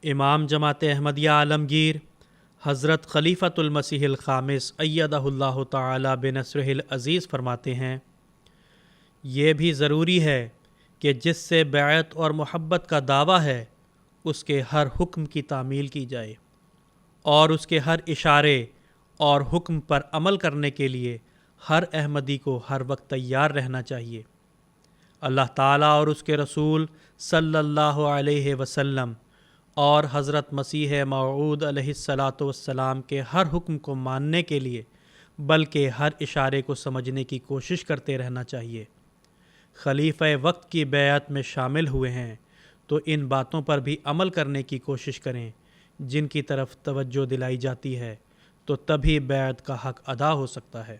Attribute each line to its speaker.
Speaker 1: इमाम जमात अहमदिया आलमगीर हज़रत खलीफ़तुल मसीहिल ख़ामिस अय्यदहुल्लाहु तआला बिनस्रिहिल अज़ीज़ फरमाते हैं, ये भी ज़रूरी है कि जिससे बैअत और मोहब्बत का दावा है उसके हर हुक्म की तामील की जाए और उसके हर इशारे और हुक्म पर अमल करने के लिए हर अहमदी को हर वक्त तैयार रहना चाहिए। अल्लाह ताला और उसके रसूल सल्लल्लाहु अलैहि वसल्लम और हज़रत मसीह मऊद अलैहिस्सलातु वस्सलाम के हर हुक्म को मानने के लिए बल्कि हर इशारे को समझने की कोशिश करते रहना चाहिए। खलीफ़ा वक्त की बैअत में शामिल हुए हैं तो इन बातों पर भी अमल करने की कोशिश करें जिनकी तरफ तवज्जो दिलाई जाती है, तो तभी बैअत का हक़ अदा हो सकता है।